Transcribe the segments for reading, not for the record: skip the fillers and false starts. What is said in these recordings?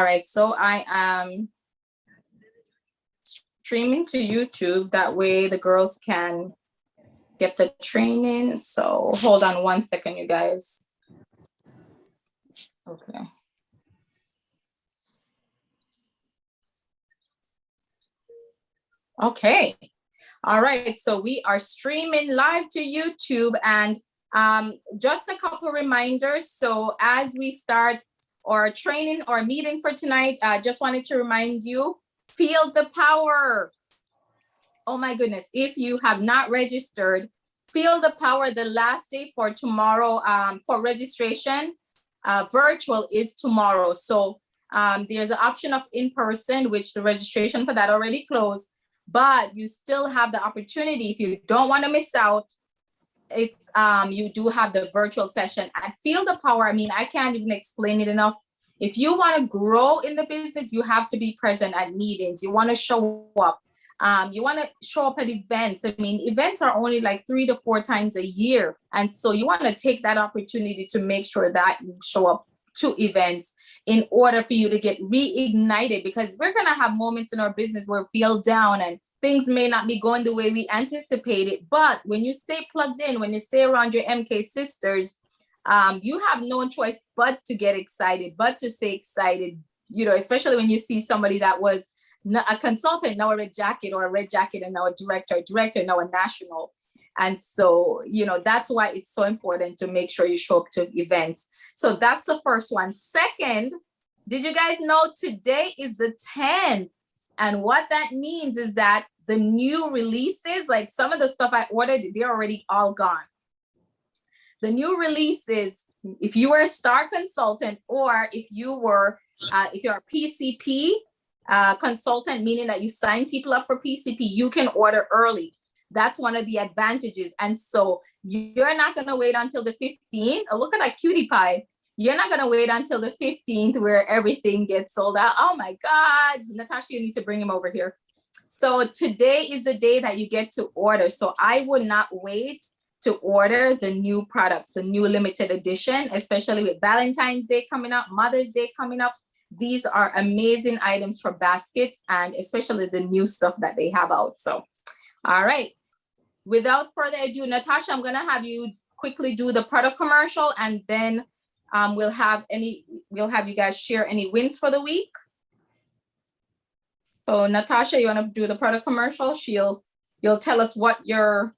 right, so I am streaming to YouTube. That way the girls can get the training. So hold on 1 second, you guys. Okay. Okay. All right. So we are streaming live to YouTube, and just a couple reminders. So as we start our training or meeting for tonight, I just wanted to remind you, feel the power. Oh my goodness. If you have not registered, feel the power. The last day for tomorrow for registration, virtual, is tomorrow. So there's an option of in-person, which the registration for that already closed, but you still have the opportunity. If you don't want to miss out, it's you do have the virtual session. And feel the power. I mean, I can't even explain it enough. If you want to grow in the business, you have to be present at meetings. You want to show up. You want to show up at events. I mean, events are only like 3 to 4 times a year. And so you want to take that opportunity to make sure that you show up to events in order for you to get reignited, because we're going to have moments in our business where we feel down and things may not be going the way we anticipated. But when you stay plugged in, when you stay around your MK sisters, you have no choice but to get excited, but to stay excited, you know, especially when you see somebody that was a consultant, now a red jacket, or a red jacket and now a director, now a national. And so, you know, that's why it's so important to make sure you show up to events. So that's the first one. Second, did you guys know today is the 10th? And what that means is that the new releases, like some of the stuff I ordered, they're already all gone. The new releases, if you were a star consultant, or if you're a PCP consultant, meaning that you sign people up for PCP, you can order early. That's one of the advantages. And so you're not going to wait until the 15th. Oh, look at that cutie pie. You're not going to wait until the 15th where everything gets sold out. Oh my God, Natasha, you need to bring him over here. So today is the day that you get to order. So I would not wait to order the new products, the new limited edition, especially with Valentine's Day coming up, Mother's Day coming up. These are amazing items for baskets, and especially the new stuff that they have out. So, all right. Without further ado, Natasha, I'm going to have you quickly do the product commercial, and then we'll have you guys share any wins for the week. So Natasha, you want to do the product commercial? You'll tell us what you're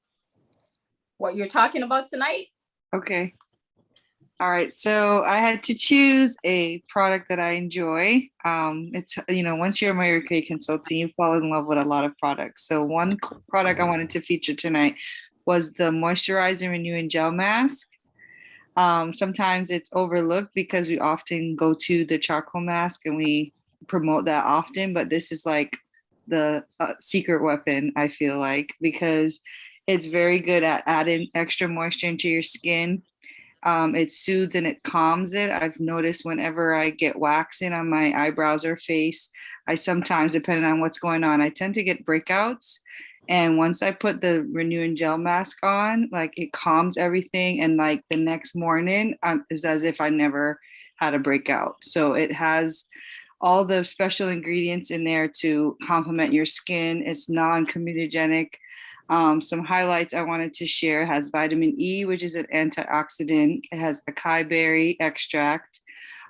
talking about tonight. Okay. All right. So I had to choose a product that I enjoy. It's, you know, once you're a Mary Kay consultant, you fall in love with a lot of products. So one product I wanted to feature tonight was the Moisturizing Renewing Gel Mask. Sometimes it's overlooked because we often go to the charcoal mask and we promote that often, but this is like the secret weapon, I feel like, because it's very good at adding extra moisture into your skin. It soothes and it calms it. I've noticed whenever I get waxing on my eyebrows or face, I sometimes, depending on what's going on, I tend to get breakouts. And once I put the renewing gel mask on, like it calms everything. And like the next morning, it's as if I never had a breakout. So it has all the special ingredients in there to complement your skin. It's non-comedogenic. Some highlights I wanted to share: has vitamin E, which is an antioxidant. It has acai berry extract.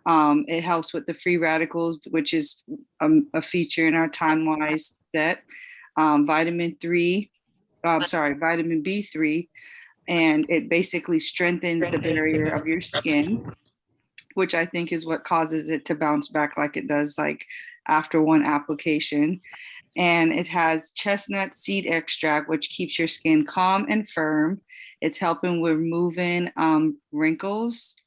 It helps with the free radicals, which is a feature in our time-wise set. Vitamin B3, and it basically strengthens the barrier of your skin, which I think is what causes it to bounce back like it does, like after one application. And it has chestnut seed extract, which keeps your skin calm and firm. It's helping with removing wrinkles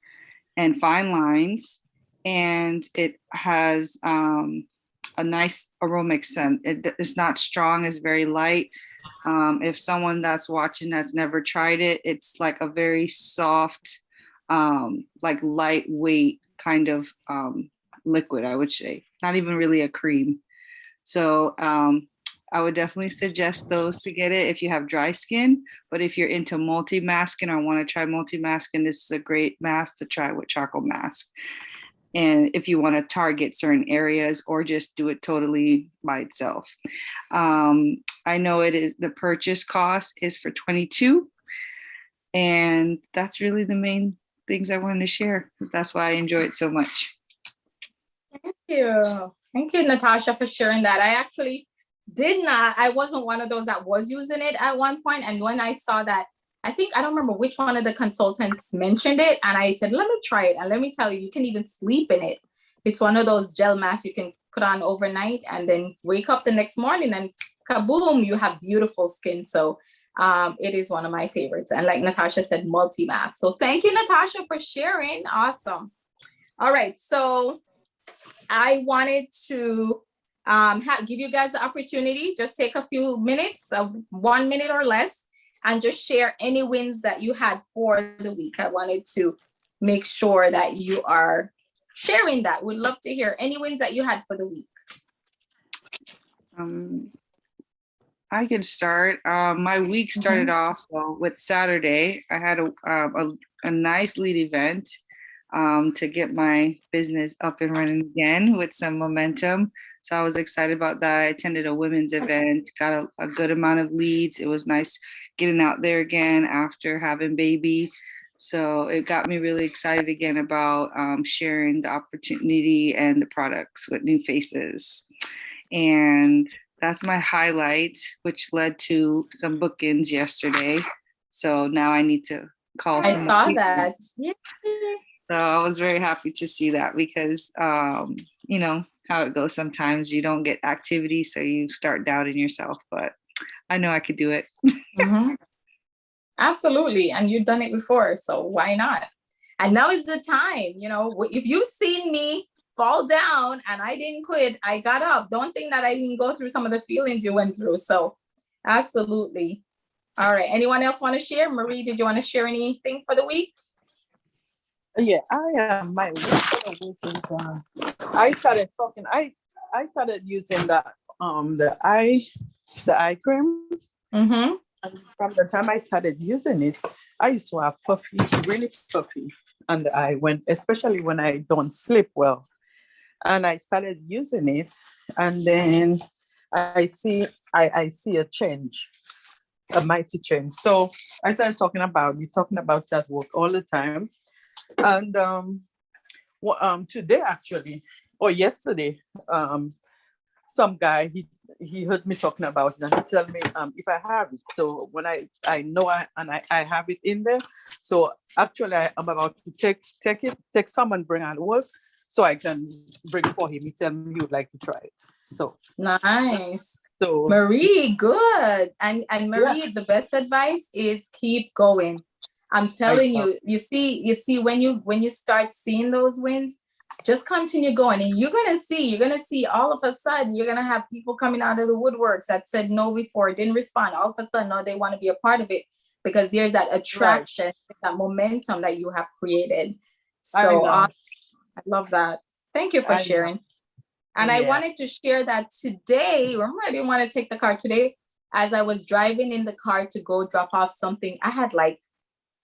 and fine lines. And it has a nice aromatic scent. It's not strong, it's very light. If someone that's watching that's never tried it, it's like a very soft, like lightweight kind of liquid, I would say. Not even really a cream. So I would definitely suggest those to get it if you have dry skin. But if you're into multi-masking or want to try multi-masking, this is a great mask to try with charcoal mask. and if you want to target certain areas or just do it totally by itself. I know it is, the purchase cost is for 22, and that's really the main things I wanted to share. That's why I enjoy it so much. Thank you. Thank you, Natasha, for sharing that. I actually did not, I wasn't one of those that was using it at one point. And when I saw that, I don't remember which one of the consultants mentioned it. And I said, let me try it. And let me tell you, you can even sleep in it. It's one of those gel masks you can put on overnight and then wake up the next morning and kaboom, you have beautiful skin. So it is one of my favorites. And like Natasha said, multi-mask. So thank you, Natasha, for sharing. Awesome. All right. So I wanted to give you guys the opportunity, just take a few minutes, 1 minute or less, and just share any wins that you had for the week. I wanted to make sure that you are sharing that. We'd love to hear any wins that you had for the week. I can start. My week started off with Saturday. I had a nice lead event to get my business up and running again with some momentum. So I was excited about that. I attended a women's event, got a good amount of leads. It was nice getting out there again after having baby. So it got me really excited again about sharing the opportunity and the products with new faces. And that's my highlight, which led to some bookings yesterday. So now I need to call. I saw that. Yeah. So I was very happy to see that because, you know, how it goes sometimes you don't get activity, so you start doubting yourself, but I know I could do it. Absolutely. And you've done it before, so why not? And now is the time, you know, if you've seen me fall down and I didn't quit, I got up. Don't think that I didn't go through some of the feelings you went through. So absolutely. All right. Anyone else want to share? Marie, did you want to share anything for the week? Yeah, my week for the week is I started talking. I started using the eye cream. And from the time I started using it, I used to have puffy, really puffy under the eye, especially when I don't sleep well. And I started using it, and then I see a change, a mighty change. So I started talking about that work all the time. And today actually, or yesterday, some guy he heard me talking about it, and he told me if I have it. So when I know I have it in there. So actually I'm about to take some and bring out work so I can bring it for him. He tell me he would like to try it. So nice. So Marie, good. And Marie, the best advice is keep going. I'm telling you, you see when you start seeing those wins, just continue going, and you're gonna see all of a sudden you're gonna have people coming out of the woodworks that said no before, didn't respond. All of a sudden, no, they want to be a part of it because there's that attraction, that momentum that you have created. So I love that. Thank you for sharing. And I wanted to share that today. Remember, I didn't want to take the car today. As I was driving in the car to go drop off something, I had like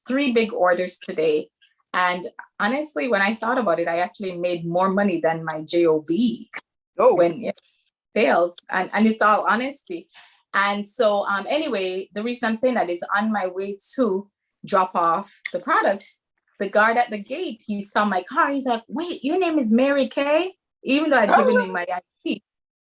3 big orders today. And honestly, when I thought about it, I actually made more money than my job when it fails. And it's all honesty. And so anyway, the reason I'm saying that is on my way to drop off the products, the guard at the gate, he saw my car. He's like, wait, your name is Mary Kay? Even though I'd given him my ID.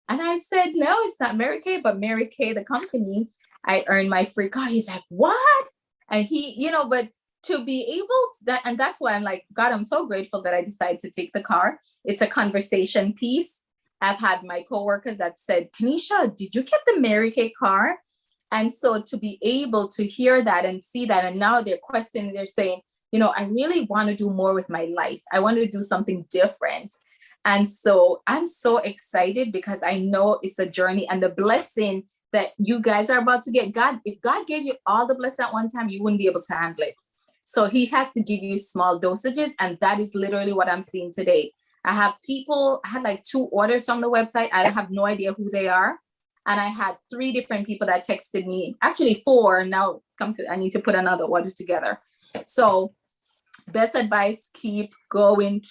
And I said, no, it's not Mary Kay, but Mary Kay, the company. I earned my free car. He's like, what? And he, but to be able to that, and that's why I'm like, God, I'm so grateful that I decided to take the car. It's a conversation piece. I've had my coworkers that said, Kanisha, did you get the Mary Kay car? And so to be able to hear that and see that, and now they're questioning, they're saying, I really want to do more with my life. I want to do something different. And so I'm so excited because I know it's a journey and the blessing that you guys are about to get. God, if God gave you all the blessing at one time, you wouldn't be able to handle it. So he has to give you small dosages. And that is literally what I'm seeing today. I had like 2 orders from the website. I have no idea who they are. And I had 3 different people that texted me, actually 4. Now I need to put another order together. So best advice, keep going,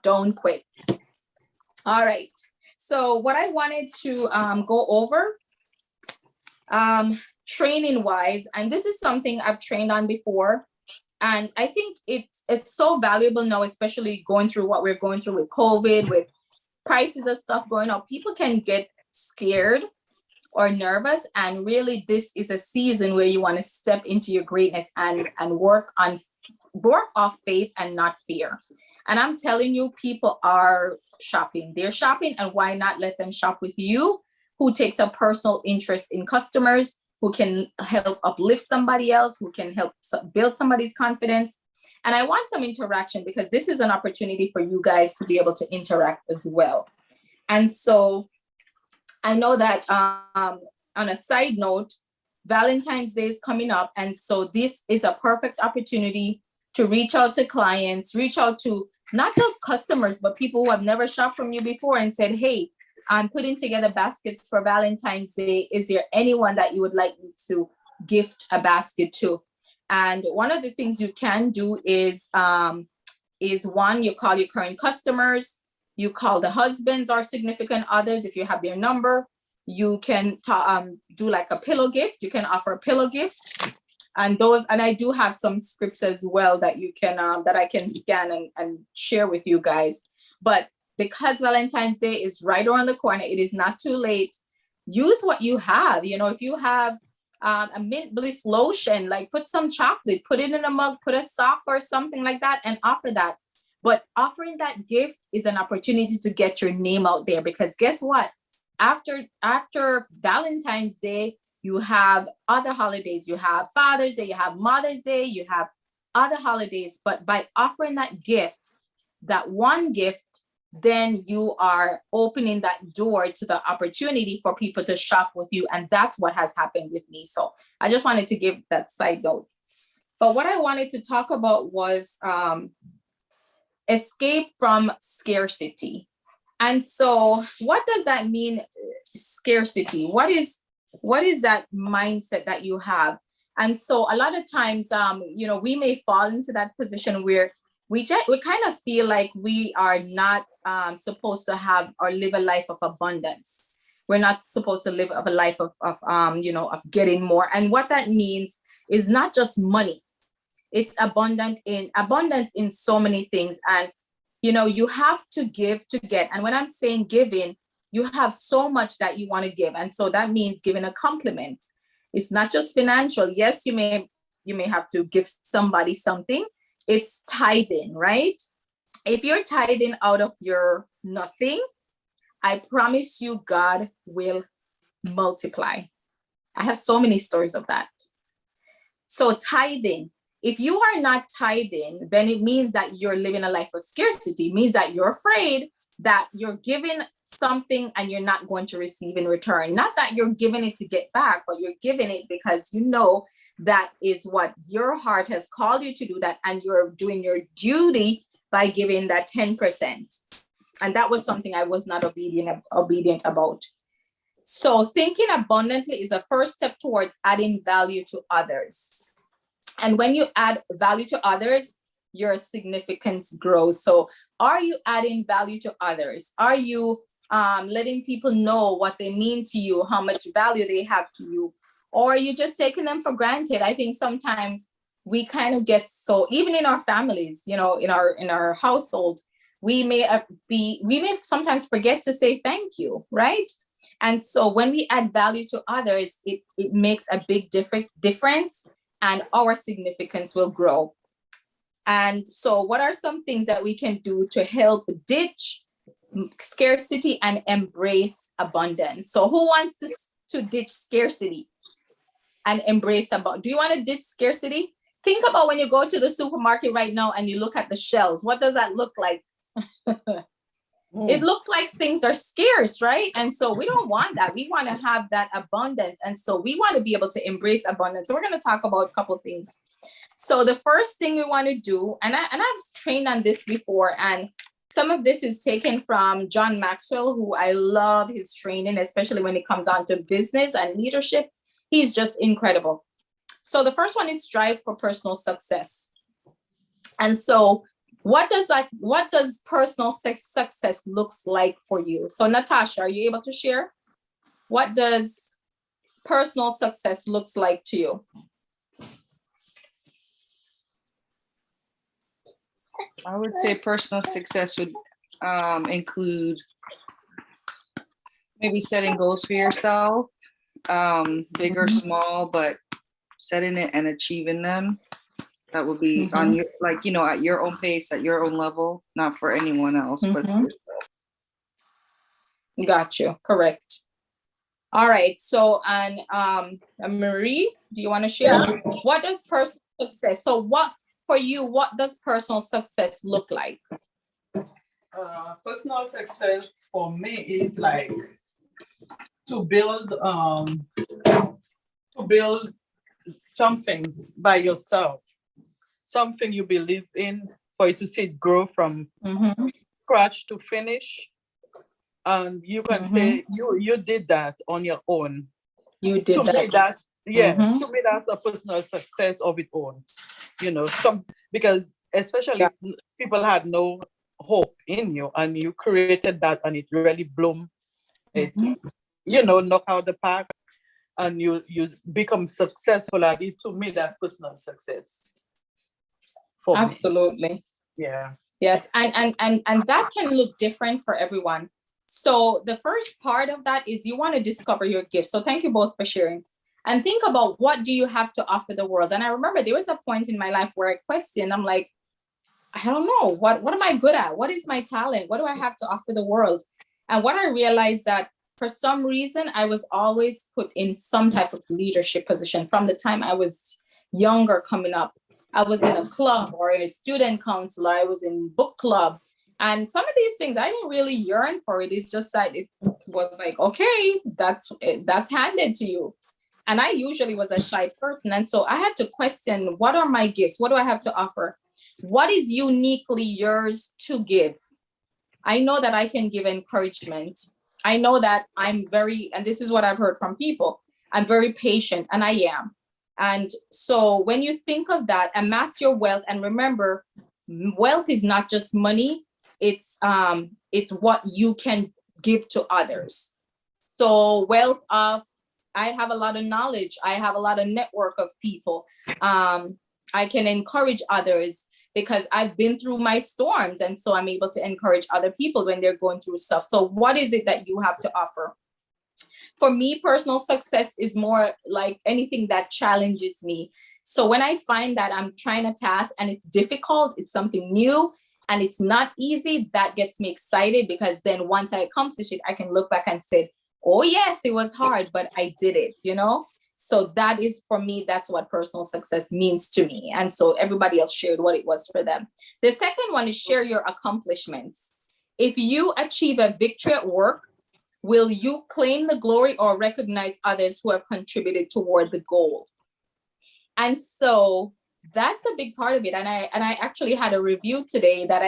don't quit. All right. So what I wanted to go over training wise, and this is something I've trained on before, and I think it's so valuable now, especially going through what we're going through with COVID, with prices of stuff going up. People can get scared or nervous, and really this is a season where you want to step into your greatness and work off faith and not fear. And I'm telling you, people are shopping. They're shopping, and why not let them shop with you, who takes a personal interest in customers, who can help uplift somebody else, who can help build somebody's confidence. And I want some interaction, because this is an opportunity for you guys to be able to interact as well. And so I know that on a side note, Valentine's Day is coming up. And so this is a perfect opportunity to reach out to clients, reach out to not just customers, but people who have never shopped from you before and said, hey, I'm putting together baskets for Valentine's Day. Is there anyone that you would like me to gift a basket to? And one of the things you can do is one, you call your current customers, you call the husbands or significant others if you have their number. You can do like a pillow gift. You can offer a pillow gift. And I do have some scripts as well that you can that I can scan and share with you guys. But because Valentine's Day is right around the corner, it is not too late. Use what you have. You know, if you have a mint bliss lotion, like put some chocolate, put it in a mug, put a sock or something like that, and offer that. But offering that gift is an opportunity to get your name out there, because guess what? After Valentine's Day, you have other holidays. You have Father's Day, you have Mother's Day, you have other holidays. But by offering that gift, that one gift, then you are opening that door to the opportunity for people to shop with you. And that's what has happened with me. So I just wanted to give that side note. But what I wanted to talk about was escape from scarcity. And so what does that mean, scarcity? What is that mindset that you have? And so a lot of times, we may fall into that position where we kind of feel like we are not supposed to have or live a life of abundance. We're not supposed to live a life of getting more. And what that means is not just money. It's abundant in so many things. And, you have to give to get. And when I'm saying giving, you have so much that you want to give. And so that means giving a compliment. It's not just financial. Yes, you may have to give somebody something. It's tithing, right? If you're tithing out of your nothing, I promise you God will multiply. I have so many stories of that. So tithing, if you are not tithing, then it means that you're living a life of scarcity. It means that you're afraid that you're giving something and you're not going to receive in return. Not that you're giving it to get back, but you're giving it because you know that is what your heart has called you to do, that, and you're doing your duty by giving that 10%. And that was something I was not obedient about. So thinking abundantly is a first step towards adding value to others. And when you add value to others, your significance grows. So are you adding value to others? Are you letting people know what they mean to you, how much value they have to you? Or are you just taking them for granted? I think sometimes we kind of get so, even in our families, in our household, we may sometimes forget to say thank you, right? And so when we add value to others, it makes a big difference, and our significance will grow. And so what are some things that we can do to help ditch scarcity and embrace abundance? So who wants to ditch scarcity and embrace abundance? Do you want to ditch scarcity? Think about when you go to the supermarket right now and you look at the shelves. What does that look like? It looks like things are scarce, right? And so we don't want that. We want to have that abundance. And so we want to be able to embrace abundance. So we're going to talk about a couple of things. So the first thing we want to do, and I've trained on this before, and some of this is taken from John Maxwell, who I love his training, especially when it comes on to business and leadership. He's just incredible. So the first one is strive for personal success. And so what does personal success looks like for you? So Natasha, are you able to share? What does personal success looks like to you? I would say personal success would include maybe setting goals for yourself, big or small, but setting it and achieving them. That would be on your, like, you know, at your own pace, at your own level, not for anyone else, but for yourself. Got you. Correct. All right. So, and Marie, do you want to share? What does personal success? So, what for you? What does personal success look like? Personal success for me is like to build something by yourself, something you believe in, for you to see it grow from scratch to finish. And you can say you did that on your own. You did to that. me that to me that's a personal success of its own. You know, because especially people had no hope in you, and you created that, and it really bloomed. It, you know, knock out the park, and you become successful at it. To me, that's personal success. For Absolutely. me. Yeah. Yes, and that can look different for everyone. So the first part of that is you want to discover your gift. So thank you both for sharing. And think about, what do you have to offer the world? And I remember there was a point in my life where I questioned, I'm like, I don't know, what am I good at? What is my talent? What do I have to offer the world? And what I realized that for some reason, I was always put in some type of leadership position from the time I was younger coming up. I was in a club or a student council, I was in book club. And some of these things, I didn't really yearn for it. It's just that it was like, okay, that's handed to you. And I usually was a shy person. And so I had to question, what are my gifts? What do I have to offer? What is uniquely yours to give? I know that I can give encouragement. I know that I'm and this is what I've heard from people, I'm very patient, and I am. And so when you think of that, amass your wealth, and remember, wealth is not just money, it's what you can give to others. So wealth of, I have a lot of knowledge, I have a lot of network of people. I can encourage others because I've been through my storms. And so I'm able to encourage other people when they're going through stuff. So what is it that you have to offer? For me, personal success is more like anything that challenges me. So when I find that I'm trying a task and it's difficult, it's something new and it's not easy, that gets me excited, because then once I accomplish it, I can look back and say, oh yes, it was hard, but I did it, you know? So that is, for me, that's what personal success means to me. And so everybody else shared what it was for them. The second one is share your accomplishments. If you achieve a victory at work, will you claim the glory or recognize others who have contributed toward the goal? And so that's a big part of it. And I actually had a review today that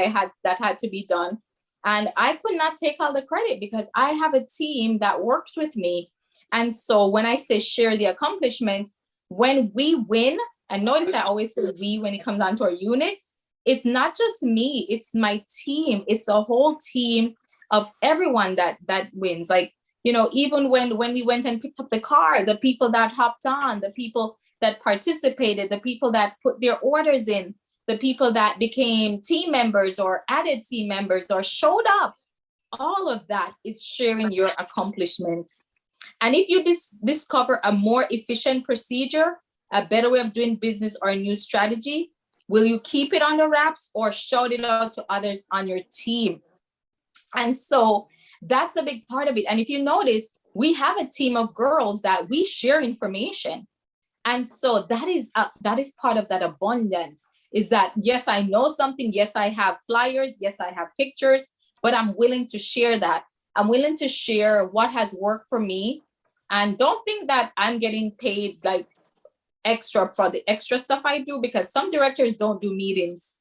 had to be done. And I could not take all the credit because I have a team that works with me. And so when I say share the accomplishment, when we win, and notice I always say we when it comes down to our unit, it's not just me, it's my team. It's the whole team of everyone that wins. Like, you know, even when we went and picked up the car, the people that hopped on, the people that participated, the people that put their orders in, the people that became team members or added team members or showed up, all of that is sharing your accomplishments. And if you discover a more efficient procedure, a better way of doing business, or a new strategy, will you keep it on the wraps or shout it out to others on your team? And so that's a big part of it. And if you notice, we have a team of girls that we share information. And so that is part of that abundance, is that, yes, I know something. Yes, I have flyers. Yes, I have pictures, but I'm willing to share that. I'm willing to share what has worked for me. And don't think that I'm getting paid like extra for the extra stuff I do, because some directors don't do meetings.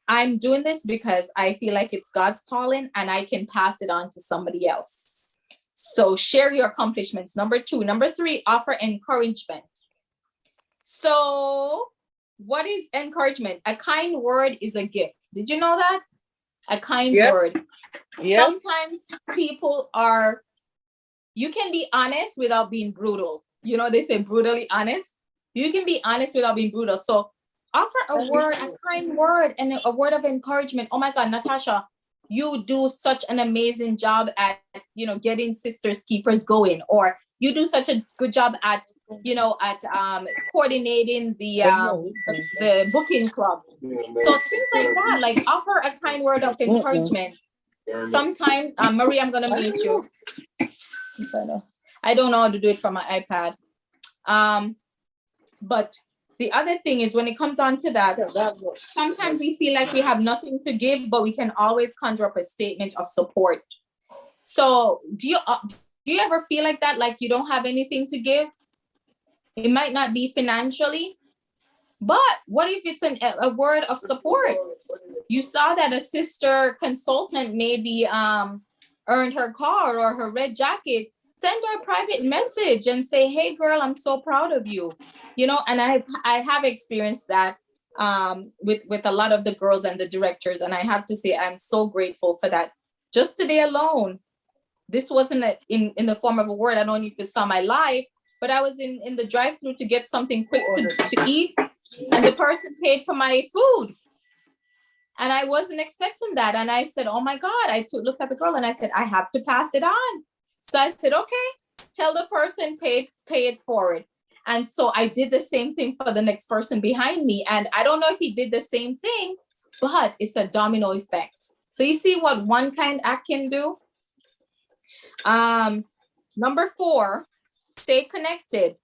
I'm doing this because I feel like it's God's calling and I can pass it on to somebody else. So share your accomplishments. Number 2. Number 3, offer encouragement. So what is encouragement? A kind word is a gift. Did you know that? A kind Yes. word. Yes. Sometimes you can be honest without being brutal. You know, they say brutally honest. You can be honest without being brutal. So offer a word, a kind word, and a word of encouragement. Oh my God, Natasha, you do such an amazing job at, getting Sisters Keepers going, or you do such a good job at, coordinating the booking club. So things like that, like offer a kind word of encouragement. Sometime, Marie, I'm gonna mute you. I don't know how to do it from my iPad. But the other thing is, when it comes on to that, sometimes we feel like we have nothing to give, but we can always conjure up a statement of support. So do you ever feel like that, like you don't have anything to give? It might not be financially, but what if it's a word of support? You saw that a sister consultant maybe earned her car or her red jacket. Send her a private message and say, hey girl, I'm so proud of you. And I have experienced that with a lot of the girls and the directors. And I have to say, I'm so grateful for that. Just today alone, this wasn't in the form of a word. I don't know if you saw my live, but I was in the drive-thru to get something quick to eat, and the person paid for my food. And I wasn't expecting that. And I said, oh my God, I looked at the girl and I said, I have to pass it on. So I said, okay, tell the person pay it forward. And so I did the same thing for the next person behind me. And I don't know if he did the same thing, but it's a domino effect. So you see what one kind act can do? Number 4, stay connected.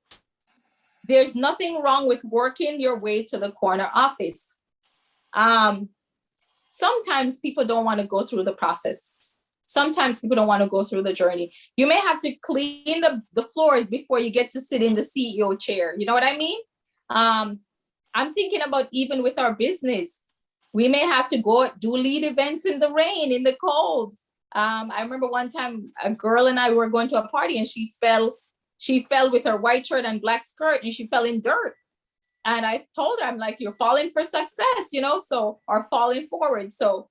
There's nothing wrong with working your way to the corner office. Sometimes people don't want to go through the process. Sometimes people don't want to go through the journey. You may have to clean the floors before you get to sit in the CEO chair. You know what I mean? I'm thinking about even with our business, we may have to go do lead events in the rain, in the cold. I remember one time a girl and I were going to a party and she fell with her white shirt and black skirt and she fell in dirt. And I told her, I'm like, you're falling for success, or falling forward. So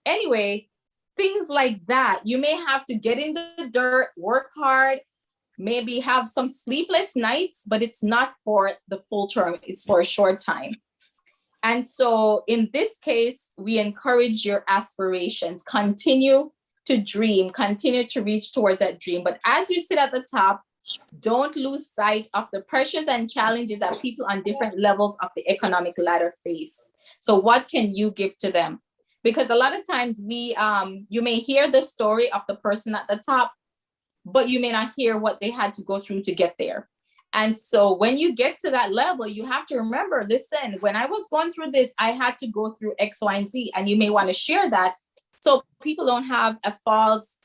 anyway, things like that. You may have to get in the dirt, work hard, maybe have some sleepless nights, but it's not for the full term. It's for a short time. And so in this case, we encourage your aspirations. Continue to dream, continue to reach towards that dream. But as you sit at the top, don't lose sight of the pressures and challenges that people on different levels of the economic ladder face. So what can you give to them? Because a lot of times you may hear the story of the person at the top, but you may not hear what they had to go through to get there. And so when you get to that level, you have to remember, listen, when I was going through this, I had to go through X, Y, and Z. And you may want to share that so people don't have a false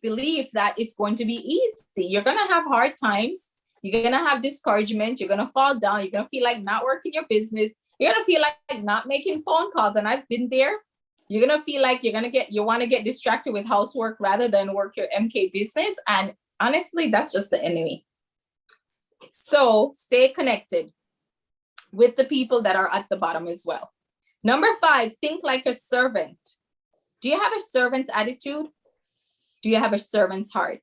belief that it's going to be easy. You're going to have hard times. You're going to have discouragement. You're going to fall down. You're going to feel like not working your business. You're going to feel like not making phone calls. And I've been there. You're going to feel like you want to get distracted with housework rather than work your MK business. And honestly, that's just the enemy. So stay connected with the people that are at the bottom as well. Number 5, think like a servant. Do you have a servant's attitude? Do you have a servant's heart?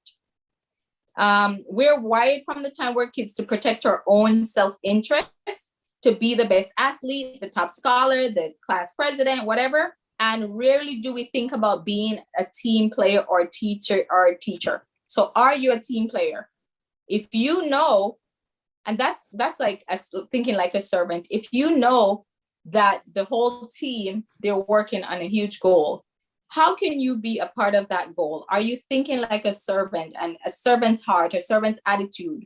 We're wired from the time we're kids to protect our own self-interest, to be the best athlete, the top scholar, the class president, whatever. And rarely do we think about being a team player or a teacher. So are you a team player? If you know, and that's like thinking like a servant. If you know that the whole team, they're working on a huge goal, how can you be a part of that goal? Are you thinking like a servant? And a servant's heart, a servant's attitude,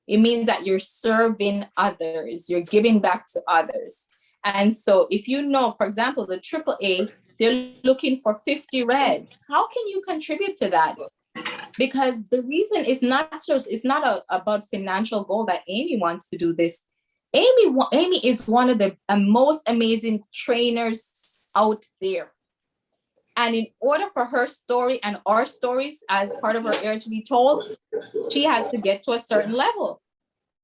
it means that you're serving others, you're giving back to others. And so if you know, for example, the AAA, they're looking for 50 reds. How can you contribute to that? Because the reason is it's not about financial goal that Amy wants to do this. Amy is one of the most amazing trainers out there. And in order for her story and our stories as part of her Air to be told, she has to get to a certain level.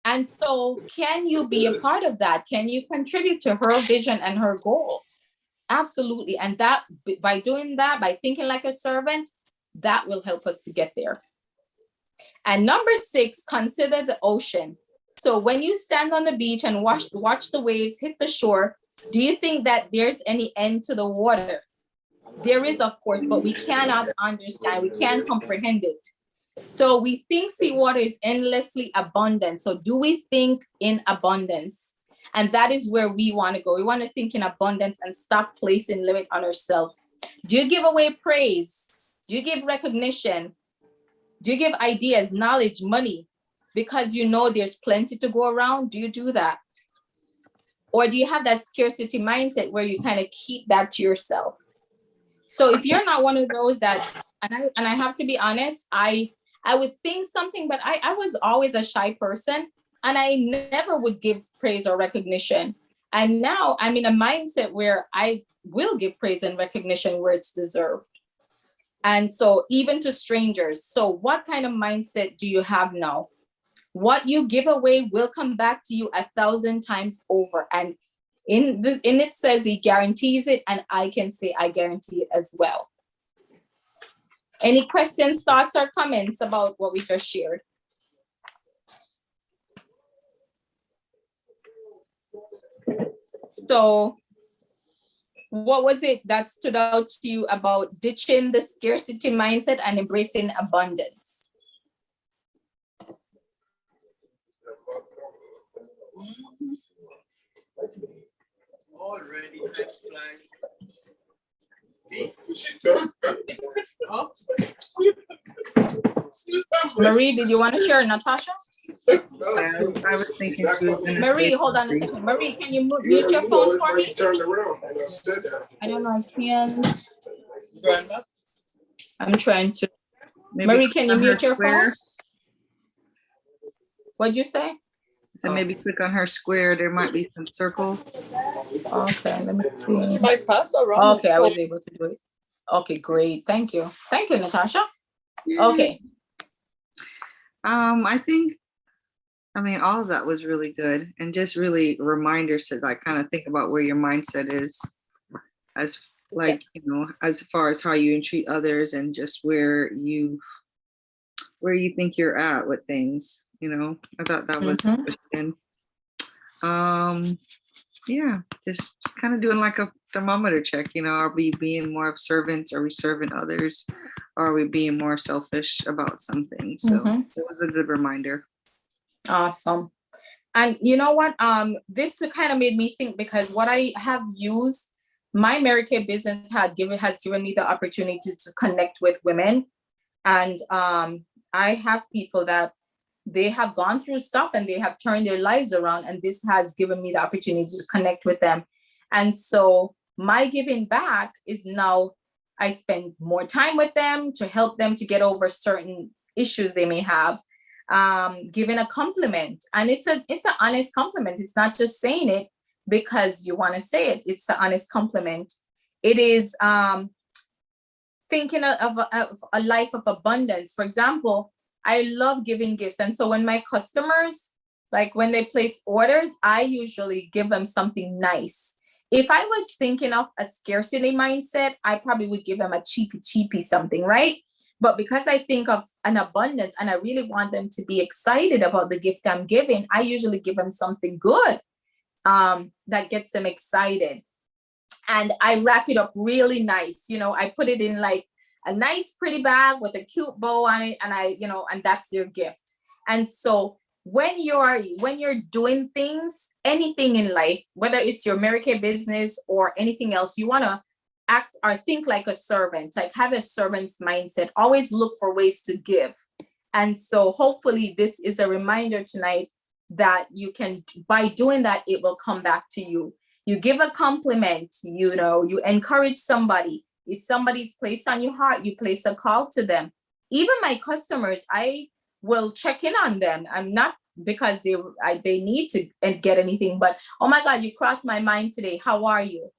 And so can you be a part of that? Can you contribute to her vision and her goal? Absolutely. And that by doing that, by thinking like a servant, that will help us to get there. And number 6, consider the ocean. So when you stand on the beach and watch the waves hit the shore, do you think that there's any end to the water? There is, of course, but we cannot understand, we can't comprehend it. So we think seawater is endlessly abundant. So do we think in abundance? And that is where we want to go. We want to think in abundance and stop placing limit on ourselves. Do you give away praise? Do you give recognition? Do you give ideas, knowledge, money? Because you know there's plenty to go around. Do you do that? Or do you have that scarcity mindset where you kind of keep that to yourself? So if you're not one of those that, and I have to be honest, I would think something, but I was always a shy person and I never would give praise or recognition. And now I'm in a mindset where I will give praise and recognition where it's deserved. And so even to strangers. So what kind of mindset do you have now? What you give away will come back to you 1,000 times over. And in it says he guarantees it, and I can say I guarantee it as well. Any questions, thoughts, or comments about what we just shared? So what was it that stood out to you about ditching the scarcity mindset and embracing abundance? Already Marie, did you want to share, Natasha? Yeah, I was thinking she was gonna Marie, say hold on a something. second. Marie, can you mute your phone for me? Turned around and I said that. I don't know, I can't. I'm trying to. Maybe Marie, click can you on her mute your square. phone? What'd you say? So maybe click on her square. There might be some circles. Okay, let me see. My pass around. Okay, I was able to do it. Okay, great. Thank you. Thank you, Natasha. Okay. I mean, all of that was really good, and just really reminders to like kind of think about where your mindset is, as like, you know, as far as how you treat others, and just where you think you're at with things. You know, I thought that was interesting. Yeah, just kind of doing like a thermometer check. You know, are we being more of servants? Are we serving others? Or are we being more selfish about some things? So it was a good reminder. Awesome. And you know what? This kind of made me think, because what I have used, my Mary Kay business has given me the opportunity to connect with women. And I have people that they have gone through stuff and they have turned their lives around, and this has given me the opportunity to connect with them. And so my giving back is now I spend more time with them to help them to get over certain issues they may have. Giving a compliment, and it's an honest compliment. It's not just saying it because you want to say it. It's an honest compliment. It is thinking of a life of abundance. For example, I love giving gifts. And so when my customers, like when they place orders, I usually give them something nice. If I was thinking of a scarcity mindset, I probably would give them a cheapy something, right? But because I think of an abundance and I really want them to be excited about the gift I'm giving, I usually give them something good that gets them excited. And I wrap it up really nice. You know, I put it in like a nice pretty bag with a cute bow on it, and and that's your gift. And so when you're doing things, anything in life, whether it's your Mary Kay business or anything else, you want to act or think like a servant, like have a servant's mindset, always look for ways to give. And so hopefully this is a reminder tonight that you can, by doing that, it will come back to you. You give a compliment, you encourage somebody. If somebody's placed on your heart, you place a call to them. Even my customers, I will check in on them. I'm not because they need to get anything, but oh my God, you crossed my mind today. How are you?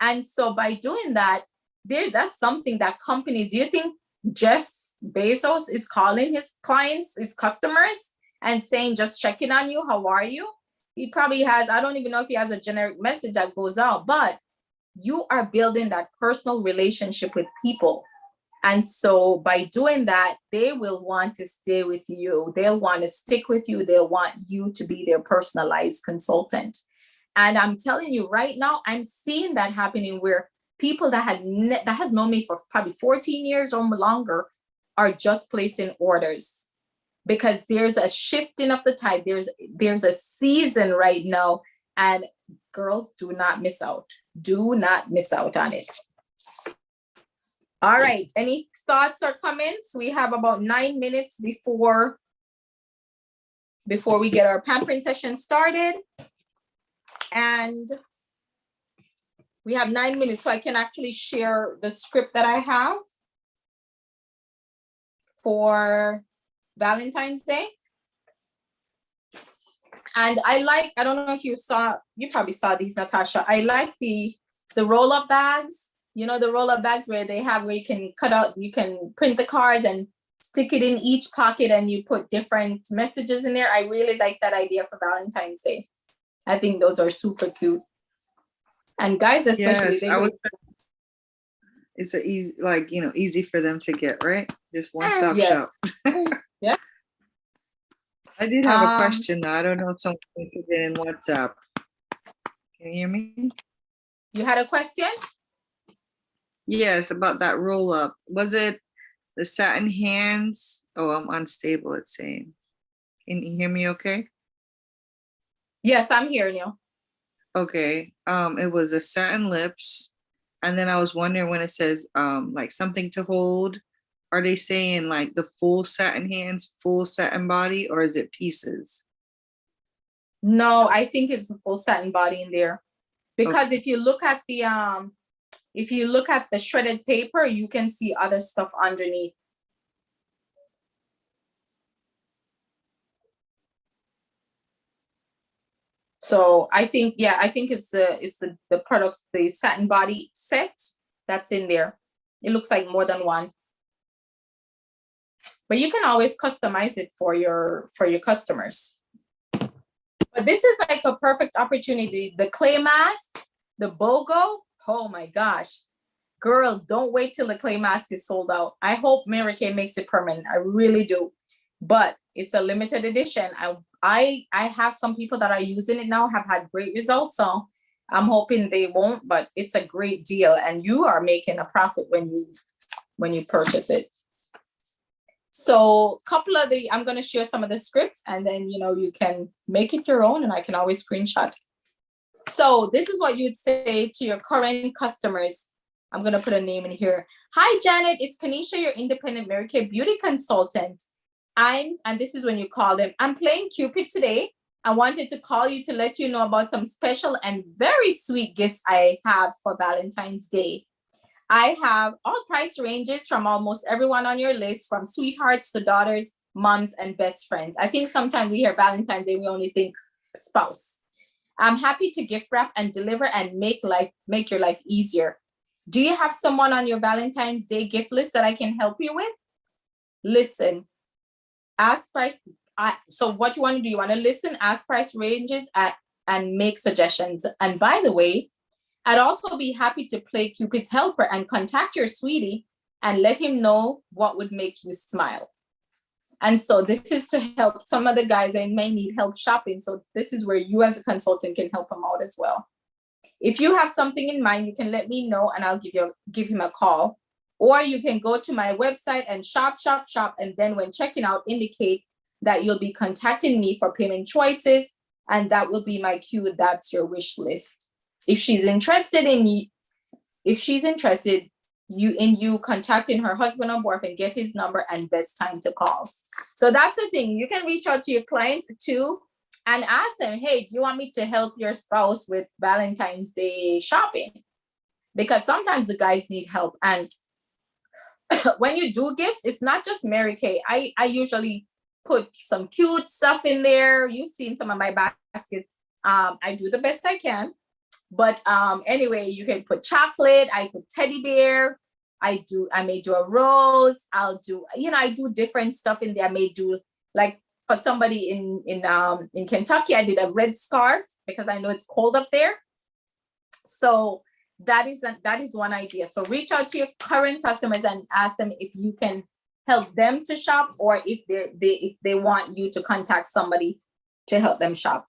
And so by doing that, that's something that companies, do you think Jeff Bezos is calling his clients, his customers, and saying, just checking on you, how are you? He probably has, I don't even know if he has a generic message that goes out, but you are building that personal relationship with people. And so by doing that, they will want to stay with you. They'll want to stick with you. They'll want you to be their personalized consultant. And I'm telling you right now, I'm seeing that happening where people that has known me for probably 14 years or longer are just placing orders, because there's a shifting of the tide. There's a season right now, and girls, do not miss out. Do not miss out on it. All right, any thoughts or comments? We have about 9 minutes before we get our pampering session started. And we have 9 minutes, so I can actually share the script that I have for Valentine's Day. And I don't know if you probably saw these, Natasha. I like the roll-up bags. You know, the roll-up bags where you can cut out, you can print the cards and stick it in each pocket and you put different messages in there. I really like that idea for Valentine's Day. I think those are super cute. And guys, especially, yes, it's a easy, easy for them to get, right? Just one-stop shop. Yeah. I did have a question though. I don't know if someone can put it in WhatsApp. Can you hear me? You had a question? Yes, about that roll up. Was it the satin hands? Oh, I'm unstable, it's saying. Can you hear me okay? Yes, I'm hearing you. Okay. It was the satin lips. And then I was wondering when it says like something to hold, are they saying like the full satin hands, full satin body, or is it pieces? No, I think it's a full satin body in there. Because Okay. if you look at the shredded paper, you can see other stuff underneath. So I think it's the products, the satin body set that's in there. It looks like more than one. But you can always customize it for your customers. But this is like a perfect opportunity. The clay mask, the BOGO, oh my gosh. Girls, don't wait till the clay mask is sold out. I hope Mary Kay makes it permanent. I really do. But it's a limited edition. I have some people that are using it now, have had great results. So I'm hoping they won't, but it's a great deal. And you are making a profit when you purchase it. So I'm going to share some of the scripts, and then, you can make it your own, and I can always screenshot. So this is what you'd say to your current customers. I'm going to put a name in here. Hi, Janet. It's Kanisha, your independent Mary Kay beauty consultant. And this is when you call them. I'm playing Cupid today. I wanted to call you to let you know about some special and very sweet gifts I have for Valentine's Day. I have all price ranges from almost everyone on your list, from sweethearts to daughters, moms, and best friends. I think sometimes we hear Valentine's Day, we only think spouse. I'm happy to gift wrap and deliver and make your life easier. Do you have someone on your Valentine's Day gift list that I can help you with? Listen, ask price. So what you want to do, you want to listen, ask price ranges, and make suggestions. And by the way, I'd also be happy to play Cupid's helper and contact your sweetie and let him know what would make you smile. And so this is to help some of the guys that may need help shopping. So this is where you as a consultant can help them out as well. If you have something in mind, you can let me know and I'll give him a call. Or you can go to my website and shop. And then when checking out, indicate that you'll be contacting me for payment choices. And that will be my cue. That's your wish list. If she's interested in you contacting her husband or boyfriend, get his number and best time to call. So that's the thing. You can reach out to your clients too and ask them, hey, do you want me to help your spouse with Valentine's Day shopping? Because sometimes the guys need help. And when you do gifts, it's not just Mary Kay. I usually put some cute stuff in there. You've seen some of my baskets. I do the best I can. But anyway, you can put chocolate, I put teddy bear, I may do a rose, I do different stuff in there. I may do, like, for somebody in Kentucky, I did a red scarf because I know it's cold up there. So that is one idea. So reach out to your current customers and ask them if you can help them to shop, or if they want you to contact somebody to help them shop.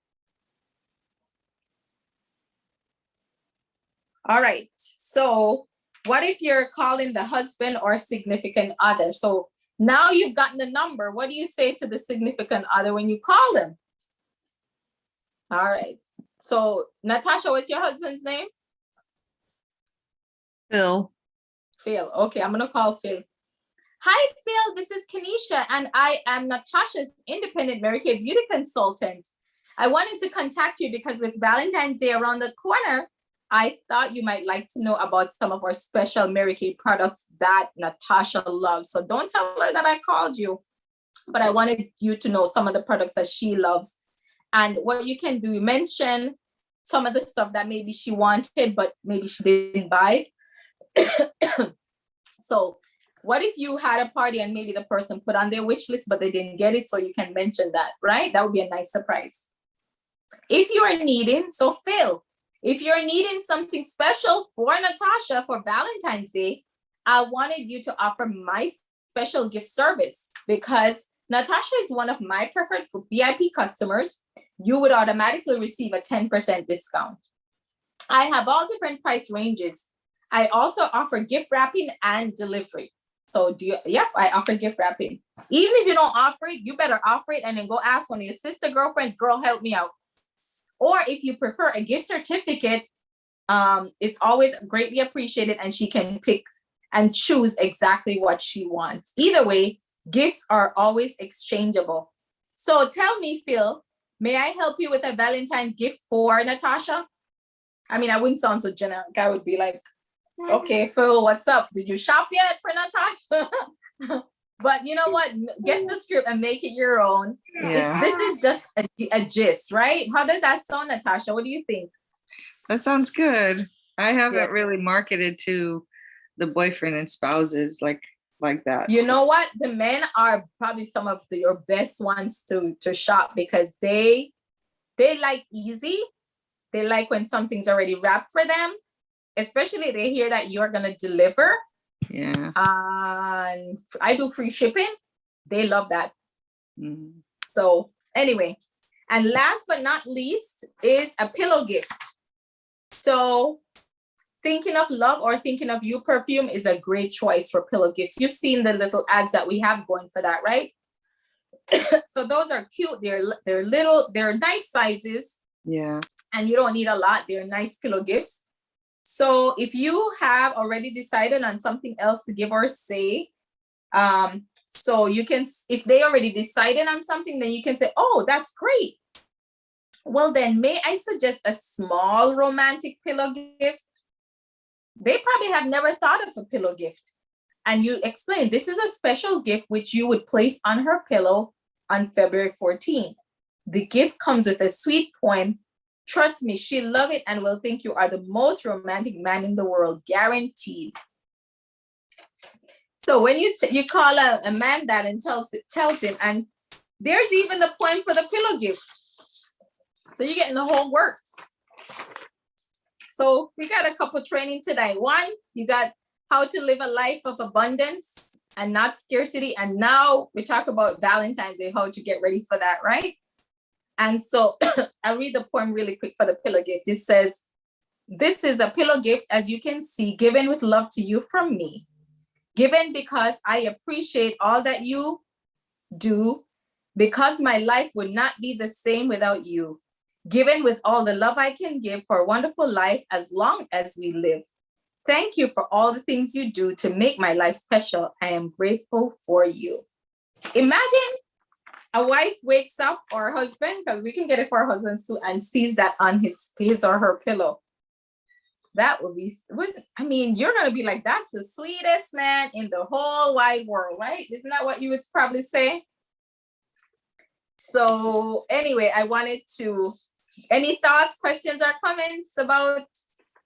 All right. So what if you're calling the husband or significant other? So now you've gotten the number. What do you say to the significant other when you call them? All right. So Natasha, what's your husband's name? Phil. Phil. Okay, I'm gonna call Phil. Hi, Phil. This is Kenisha, and I am Natasha's independent Mary Kay beauty consultant. I wanted to contact you because with Valentine's Day around the corner, I thought you might like to know about some of our special Mary Kay products that Natasha loves. So don't tell her that I called you, but I wanted you to know some of the products that she loves. And what you can do, mention some of the stuff that maybe she wanted, but maybe she didn't buy. So what if you had a party and maybe the person put on their wish list, but they didn't get it? So you can mention that, right? That would be a nice surprise. If you are needing, so Phil, if you're needing something special for Natasha for Valentine's Day, I wanted you to offer my special gift service because Natasha is one of my preferred VIP customers. You would automatically receive a 10% discount. I have all different price ranges. I also offer gift wrapping and delivery. So yep, I offer gift wrapping. Even if you don't offer it, you better offer it and then go ask one of your sister girlfriends, girl, help me out. Or if you prefer a gift certificate, it's always greatly appreciated and she can pick and choose exactly what she wants. Either way, gifts are always exchangeable. So tell me, Phil, may I help you with a Valentine's gift for Natasha? I mean, I wouldn't sound so generic. I would be like, okay, Phil, what's up? Did you shop yet for Natasha? But you know what? Get the script and make it your own. Yeah. This is just a gist, right? How does that sound, Natasha? What do you think? That sounds good. I haven't Yeah. really marketed to the boyfriend and spouses like that. You know what? The men are probably some of your best ones to shop because they like easy. They like when something's already wrapped for them, especially they hear that you're gonna deliver. Yeah. And I do free shipping. They love that. Mm-hmm. So anyway, and last but not least is a pillow gift. So thinking of love or thinking of you perfume is a great choice for pillow gifts. You've seen the little ads that we have going for that, right? So those are cute. They're little, they're nice sizes. Yeah. And you don't need a lot. They're nice pillow gifts. So if you have already decided on something else to give or say, so you can, if they already decided on something, then you can say, oh, that's great. Well, then may I suggest a small romantic pillow gift? They probably have never thought of a pillow gift. And you explain, this is a special gift which you would place on her pillow on February 14th. The gift comes with a sweet poem. Trust me, she'll love it and will think you are the most romantic man in the world, guaranteed. So when you call a man that and tells him, and there's even the poem for the pillow gift. So you're getting the whole works. So we got a couple training today. One, you got how to live a life of abundance and not scarcity. And now we talk about Valentine's Day, how to get ready for that, right? And so I'll read the poem really quick for the pillow gift. It says, this is a pillow gift, as you can see, given with love to you from me. Given because I appreciate all that you do, because my life would not be the same without you. Given with all the love I can give for a wonderful life as long as we live. Thank you for all the things you do to make my life special. I am grateful for you. Imagine a wife wakes up, or a husband, because we can get it for our husbands too, and sees that on his or her pillow. That would be, I mean, you're going to be like, that's the sweetest man in the whole wide world, right? Isn't that what you would probably say? So anyway, I wanted to, any thoughts, questions, or comments about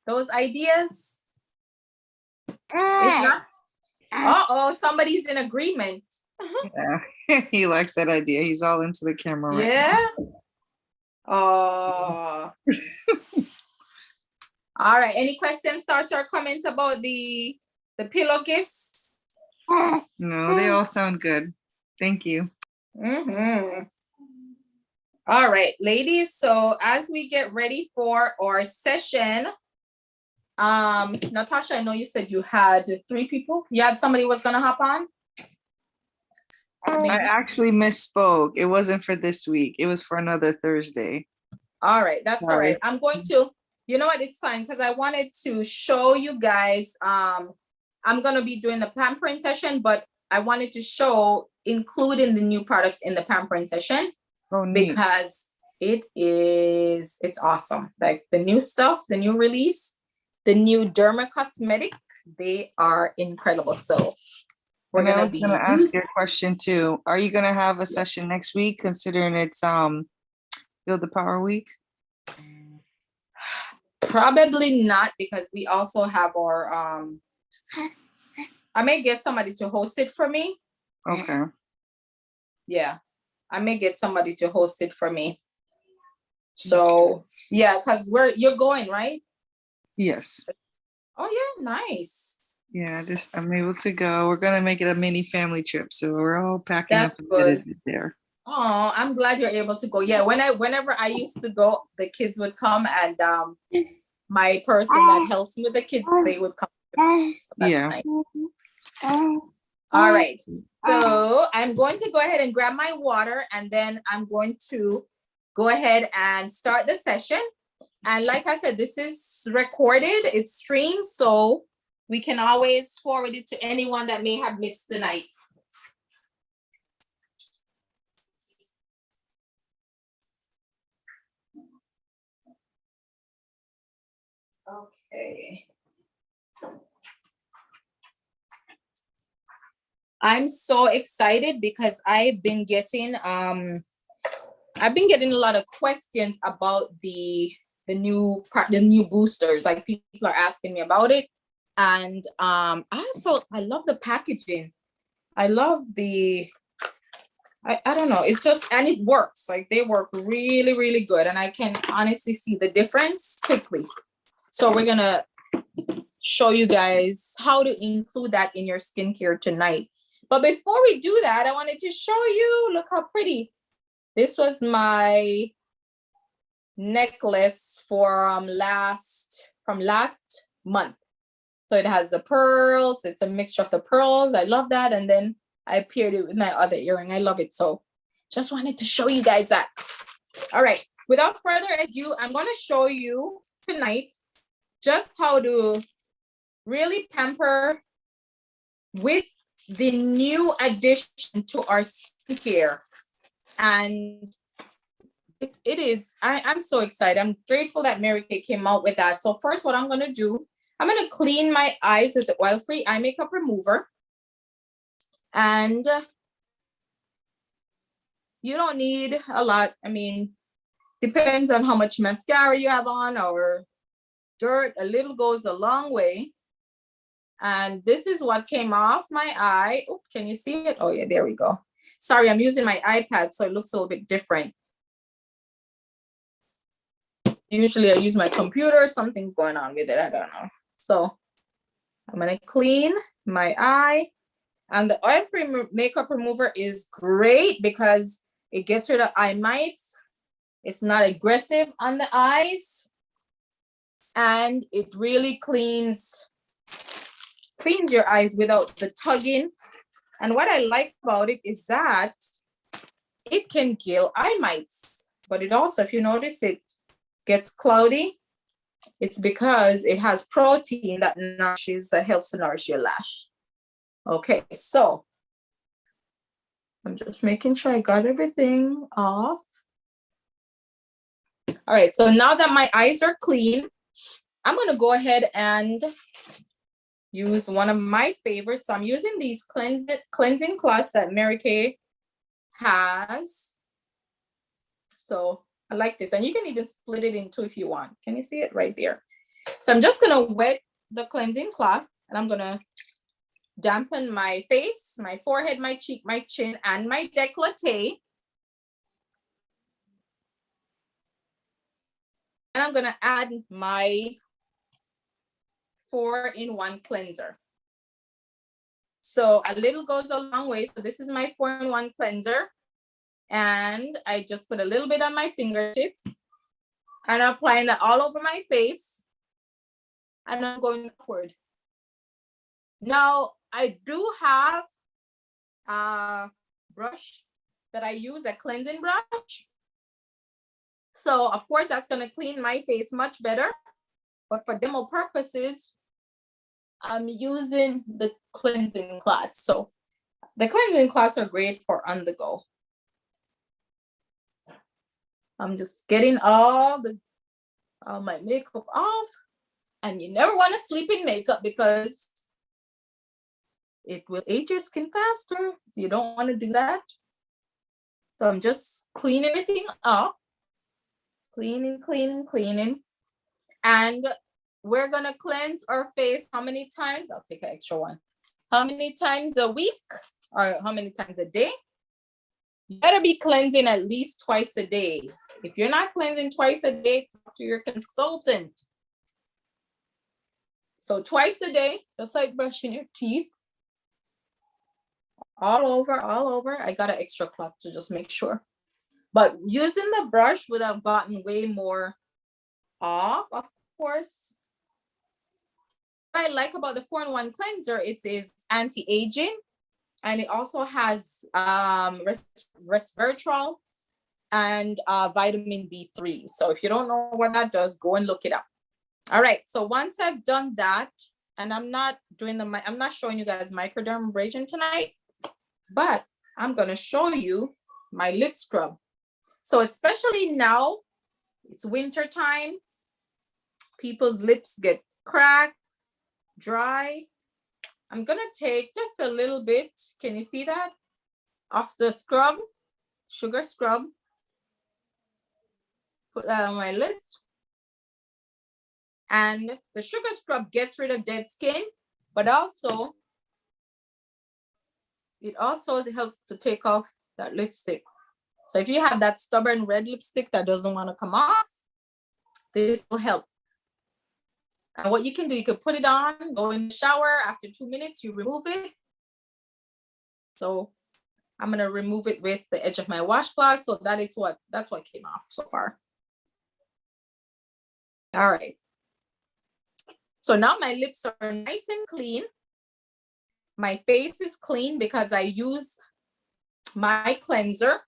those ideas? If not, somebody's in agreement. Yeah, he likes that idea. He's all into the camera right Yeah. Oh. All right. Any questions, thoughts, or comments about the pillow gifts? now. No, they all sound good. Thank you. Mm-hmm. All right, ladies. So as we get ready for our session, Natasha, I know you said you had 3 people. You had somebody was gonna hop on. I Maybe. actually misspoke. It wasn't for this week. It was for another Thursday. All right, that's all Sorry. right. I'm going to, you know what, it's fine because I wanted to show you guys. I'm gonna be doing the pampering session, but I wanted to show including the new products in the pampering session Oh, neat. because it's awesome. Like the new stuff, the new release, the new Derma Cosmetic, they are incredible. So we're And I gonna was be gonna ask you a question too. Are you gonna have a session next week, considering it's Build the Power Week? probably not because we also have our I may get somebody to host it for me. Okay. Yeah, I may get somebody to host it for me. So yeah, because you're going, right? Yes. Oh yeah, nice. Yeah, I'm able to go. We're gonna make it a mini family trip, so we're all packing That's up and good. headed there. Oh, I'm glad you're able to go. Yeah, whenever I used to go, the kids would come and my person that helps me with the kids, they would come. That's Yeah. nice. All right. So I'm going to go ahead and grab my water and then I'm going to go ahead and start the session. And like I said, this is recorded, it's streamed, so we can always forward it to anyone that may have missed the night. Okay. I'm so excited because I've been getting a lot of questions about the new boosters. Like people are asking me about it. And I love the packaging. I love I don't know, it's just, and it works. Like they work really, really good. And I can honestly see the difference quickly. So we're gonna show you guys how to include that in your skincare tonight. But before we do that, I wanted to show you, look how pretty. This was my necklace from last month. So it has the pearls, it's a mixture of the pearls. I love that. And then I paired it with my other earring. I love it. So just wanted to show you guys that. All right, without further ado, I'm gonna show you tonight just how to really pamper with the new addition to our skincare. And it is, I'm so excited. I'm grateful that Mary Kay came out with that. So first, what I'm gonna do, I'm gonna clean my eyes with the oil-free eye makeup remover. And you don't need a lot. I mean, depends on how much mascara you have on or dirt. A little goes a long way. And this is what came off my eye. Oh, can you see it? Oh yeah, there we go. Sorry, I'm using my iPad, so it looks a little bit different. Usually I use my computer, something's going on with it, I don't know. So I'm gonna clean my eye. And the oil-free makeup remover is great because it gets rid of eye mites. It's not aggressive on the eyes. And it really cleans your eyes without the tugging. And what I like about it is that it can kill eye mites, but it also, if you notice, it gets cloudy. It's because it has protein that helps to nourish your lash. Okay, so I'm just making sure I got everything off. All right, so now that my eyes are clean, I'm gonna go ahead and use one of my favorites. I'm using these cleansing cloths that Mary Kay has. So I like this, and you can even split it in two if you want. Can you see it right there? So I'm just gonna wet the cleansing cloth, and I'm gonna dampen my face, my forehead, my cheek, my chin, and my décolleté. And I'm gonna add my 4-in-1 cleanser. So a little goes a long way. So this is my 4-in-1 cleanser. And I just put a little bit on my fingertips and I'm applying that all over my face. And I'm going upward. Now I do have a brush that I use, a cleansing brush. So of course that's gonna clean my face much better. But for demo purposes, I'm using the cleansing cloths. So the cleansing cloths are great for on the go. I'm just getting all my makeup off. And you never want to sleep in makeup because it will age your skin faster. So you don't want to do that. So I'm just cleaning everything up. Cleaning, cleaning, cleaning. And we're gonna cleanse our face how many times? I'll take an extra one. How many times a week or how many times a day? You better be cleansing at least twice a day. If you're not cleansing twice a day, talk to your consultant. So twice a day, just like brushing your teeth. All over. I got an extra cloth to just make sure. But using the brush would have gotten way more off, of course. What I like about the 4-in-1 cleanser, it is anti-aging, and it also has resveratrol and vitamin B3. So if you don't know what that does, go and look it up. All right, so once I've done that, and I'm not showing you guys microdermabrasion tonight, but I'm gonna show you my lip scrub. So especially now, it's winter time, people's lips get cracked, dry. I'm gonna take just a little bit, can you see that? Of the scrub, sugar scrub. Put that on my lips. And the sugar scrub gets rid of dead skin, but also, it also helps to take off that lipstick. So if you have that stubborn red lipstick that doesn't want to come off, this will help. And what you can do, you can put it on, go in the shower, after 2 minutes, you remove it. So I'm gonna remove it with the edge of my washcloth. So that's what came off so far. All right. So now my lips are nice and clean. My face is clean because I use my cleanser.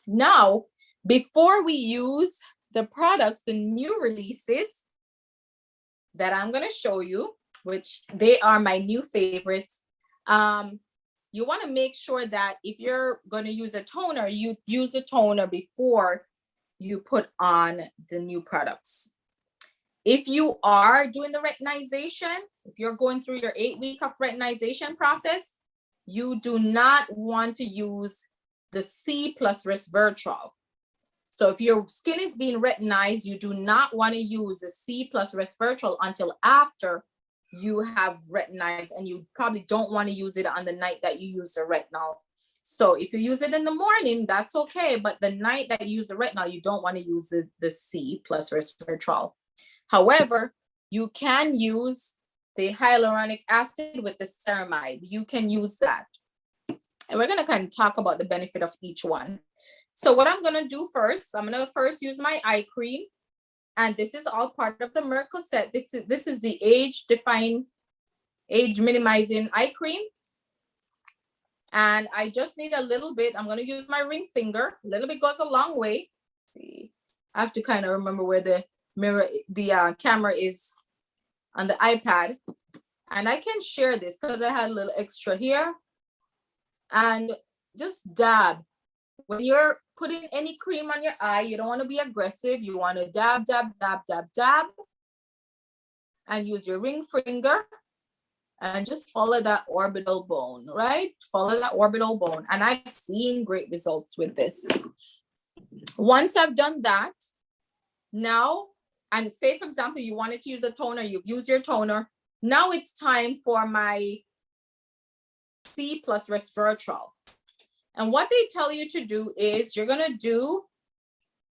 Now, before we use the products, the new releases that I'm going to show you, which they are my new favorites, you want to make sure that if you're going to use a toner, you use a toner before you put on the new products. If you are doing the retinization, if you're going through your 8-week of retinization process, you do not want to use the C plus resveratrol. So if your skin is being retinized, you do not want to use the C plus resveratrol until after you have retinized, and you probably don't want to use it on the night that you use the retinol. So if you use it in the morning, that's okay. But the night that you use the retinol, you don't want to use the C plus resveratrol. However, you can use the hyaluronic acid with the ceramide. You can use that. And we're going to kind of talk about the benefit of each one. So what I'm going to do first, I'm going to first use my eye cream. And this is all part of the Miracle set. This is the age minimizing eye cream. And I just need a little bit. I'm going to use my ring finger. A little bit goes a long way. See, I have to kind of remember where the camera is on the iPad. And I can share this because I had a little extra here. And just dab. When you're putting any cream on your eye, you don't want to be aggressive. You want to dab, dab, dab, dab, dab. And use your ring finger. And just follow that orbital bone, right? Follow that orbital bone. And I've seen great results with this. Once I've done that, now, and say, for example, you wanted to use a toner, you've used your toner. Now it's time for my C plus resveratrol. And what they tell you to do is you're gonna do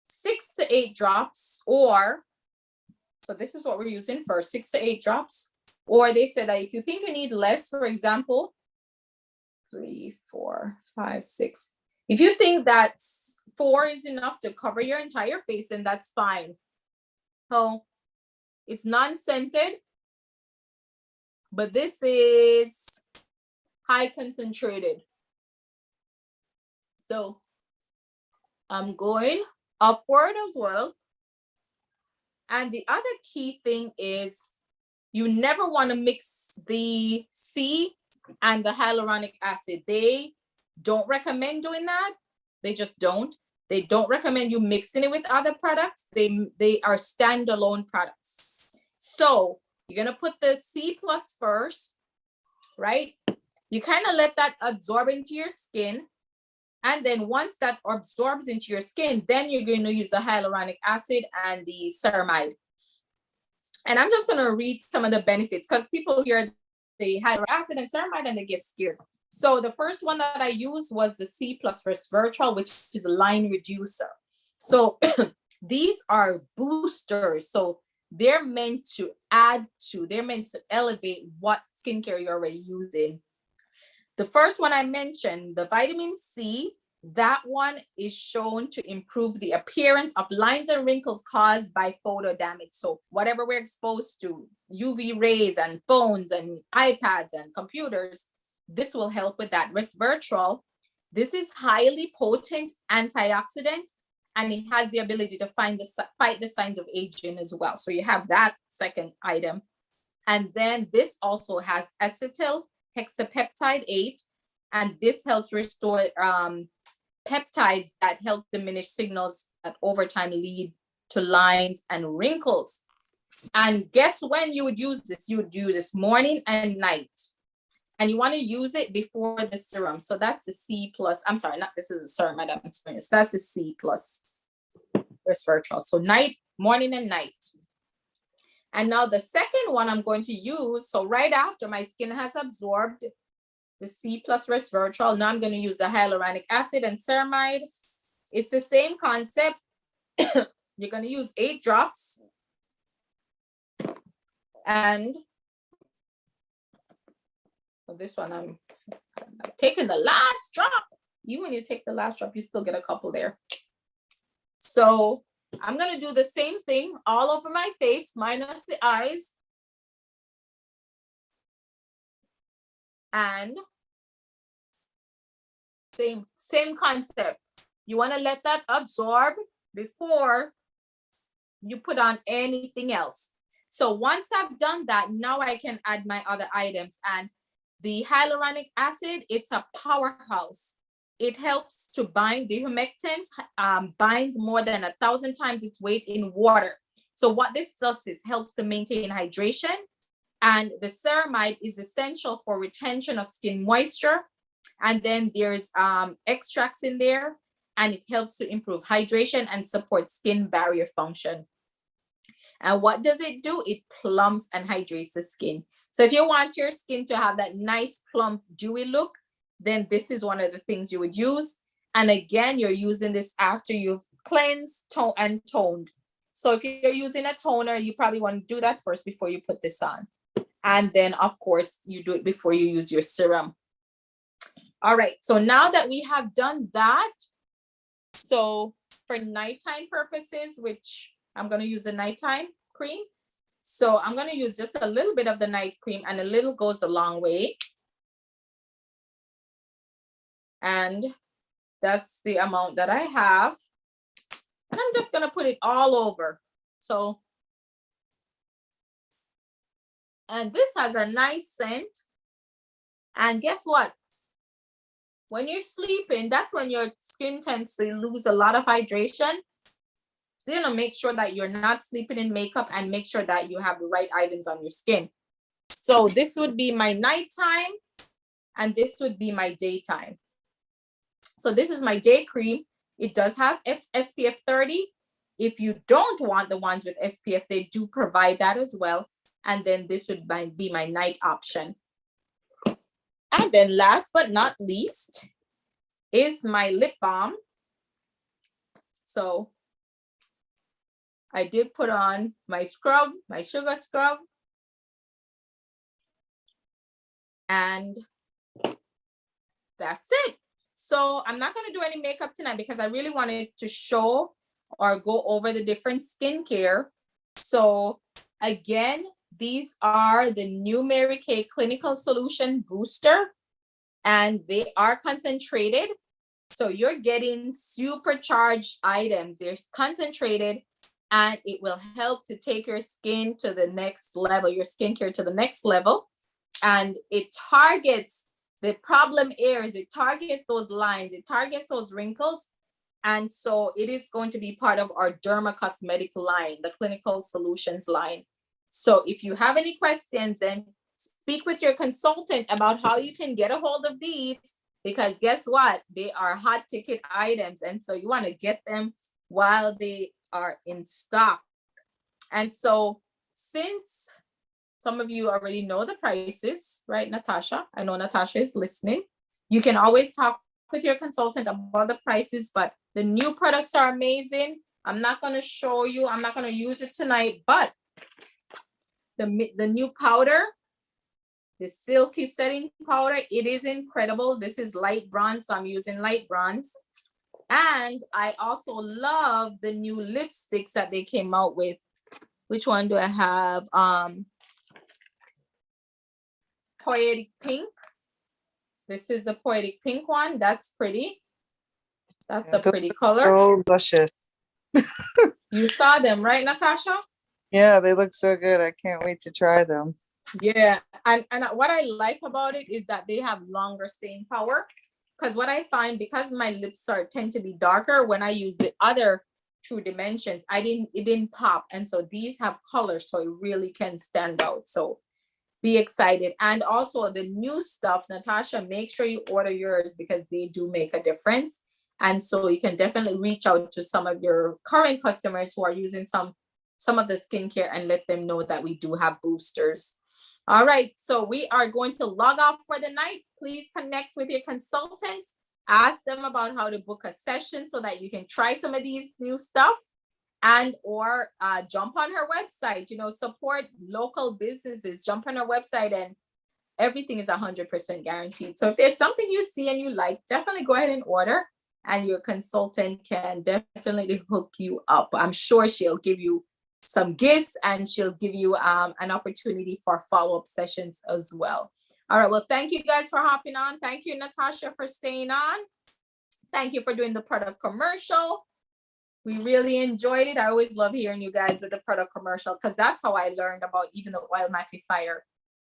6 to 8 drops, or, so this is what we're using for 6 to 8 drops. Or they said that if you think you need less, for example, 3, 4, 5, 6. If you think that 4 is enough to cover your entire face, then that's fine. So it's non-scented, but this is high concentrated. So I'm going upward as well. And the other key thing is you never want to mix the C and the hyaluronic acid. They don't recommend doing that. They just don't. They don't recommend you mixing it with other products. They are standalone products. So you're gonna put the C plus first, right? You kind of let that absorb into your skin. And then once that absorbs into your skin, then you're going to use the hyaluronic acid and the ceramide. And I'm just going to read some of the benefits because people hear the hyaluronic acid and ceramide and they get scared. So the first one that I used was the C plus resveratrol, which is a line reducer. So these are boosters. So they're meant to they're meant to elevate what skincare you're already using. The first one I mentioned, the vitamin C, that one is shown to improve the appearance of lines and wrinkles caused by photo damage. So whatever we're exposed to, UV rays and phones and iPads and computers, this will help with that. Resveratrol, this is highly potent antioxidant, and it has the ability to fight the signs of aging as well. So you have that second item. And then this also has acetyl hexapeptide 8, and this helps restore peptides that help diminish signals that over time lead to lines and wrinkles. And guess when you would use this? You would use this morning and night. And you want to use it before the serum. So that's the C plus, I'm sorry, not this is a serum, Madam Experience. That's the C plus resveratrol. So night, morning and night. And now the second one I'm going to use, so right after my skin has absorbed the C plus resveratrol, now I'm going to use the hyaluronic acid and ceramide. It's the same concept. You're going to use 8 drops. And for this one, I'm taking the last drop. When you take the last drop, you still get a couple there. So I'm going to do the same thing all over my face, minus the eyes. And same concept. You want to let that absorb before you put on anything else. So once I've done that, now I can add my other items. And the hyaluronic acid, it's a powerhouse. It helps to bind. The humectant binds more than 1,000 times its weight in water. So what this does is helps to maintain hydration. And the ceramide is essential for retention of skin moisture. And then there's extracts in there, and it helps to improve hydration and support skin barrier function. And what does it do? It plumps and hydrates the skin. So if you want your skin to have that nice, plump, dewy look, then this is one of the things you would use. And again, you're using this after you've cleansed, and toned. So if you're using a toner, you probably want to do that first before you put this on. And then, of course, you do it before you use your serum. All right, so now that we have done that, so for nighttime purposes, which I'm going to use a nighttime cream. So I'm going to use just a little bit of the night cream, and a little goes a long way. And that's the amount that I have. And I'm just going to put it all over. So, and this has a nice scent. And guess what? When you're sleeping, that's when your skin tends to lose a lot of hydration. So you know, make sure that you're not sleeping in makeup, and make sure that you have the right items on your skin. So this would be my nighttime, and this would be my daytime. So this is my day cream. It does have SPF 30. If you don't want the ones with SPF, they do provide that as well. And then this would be my night option. And then last but not least is my lip balm. So I did put on my scrub, my sugar scrub. And that's it. So I'm not going to do any makeup tonight because I really wanted to show or go over the different skincare. So again, these are the new Mary Kay Clinical Solution Booster, and they are concentrated. So you're getting supercharged items. They're concentrated, and it will help to take your skin to the next level, your skincare to the next level. And it targets the problem areas, it targets those lines, it targets those wrinkles. And so it is going to be part of our Derma Cosmetic line, the Clinical Solutions line. So if you have any questions, then speak with your consultant about how you can get a hold of these, because guess what? They are hot ticket items. And so you want to get them while they are in stock. And so since some of you already know the prices, right, Natasha? I know Natasha is listening. You can always talk with your consultant about the prices, but the new products are amazing. I'm not going to show you, I'm not going to use it tonight, but the new powder, the silky setting powder, it is incredible. This is light bronze, so I'm using light bronze. And I also love the new lipsticks that they came out with. Which one do I have? Poetic Pink. This is the Poetic Pink one. That's pretty. That's a pretty color. So luscious. You saw them, right, Natasha? Yeah, they look so good. I can't wait to try them. Yeah, and what I like about it is that they have longer staying power. Because what I find, because my lips tend to be darker, when I use the other True Dimensions, it didn't pop. And so these have color, so it really can stand out. So be excited. And also the new stuff, Natasha, make sure you order yours because they do make a difference. And so you can definitely reach out to some of your current customers who are using some of the skincare and let them know that we do have boosters. All right, so we are going to log off for the night. Please connect with your consultants. Ask them about how to book a session so that you can try some of these new stuff. And or jump on her website, support local businesses, jump on her website, and everything is 100% guaranteed. So if there's something you see and you like, definitely go ahead and order, and your consultant can definitely hook you up. I'm sure she'll give you some gifts, and she'll give you an opportunity for follow-up sessions as well. All right, well, thank you guys for hopping on. Thank you, Natasha, for staying on. Thank you for doing the product commercial. We really enjoyed it. I always love hearing you guys with the product commercial because that's how I learned about even the oil mattifier.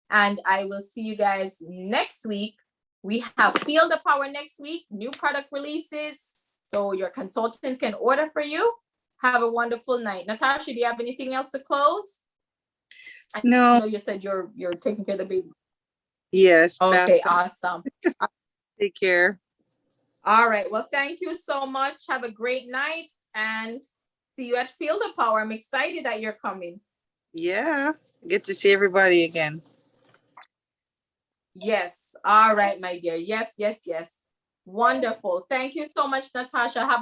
And I will see you guys next week. We have Feel the Power next week, new product releases. So your consultants can order for you. Have a wonderful night. Natasha, do you have anything else to close? No. I know you said you're taking care of the baby. Yes. Okay, awesome. Take care. All right. Well, thank you so much. Have a great night and see you at Feel the Power. I'm excited that you're coming. Yeah. Get to see everybody again. Yes. All right, my dear. Yes, yes, yes. Wonderful. Thank you so much, Natasha. Have a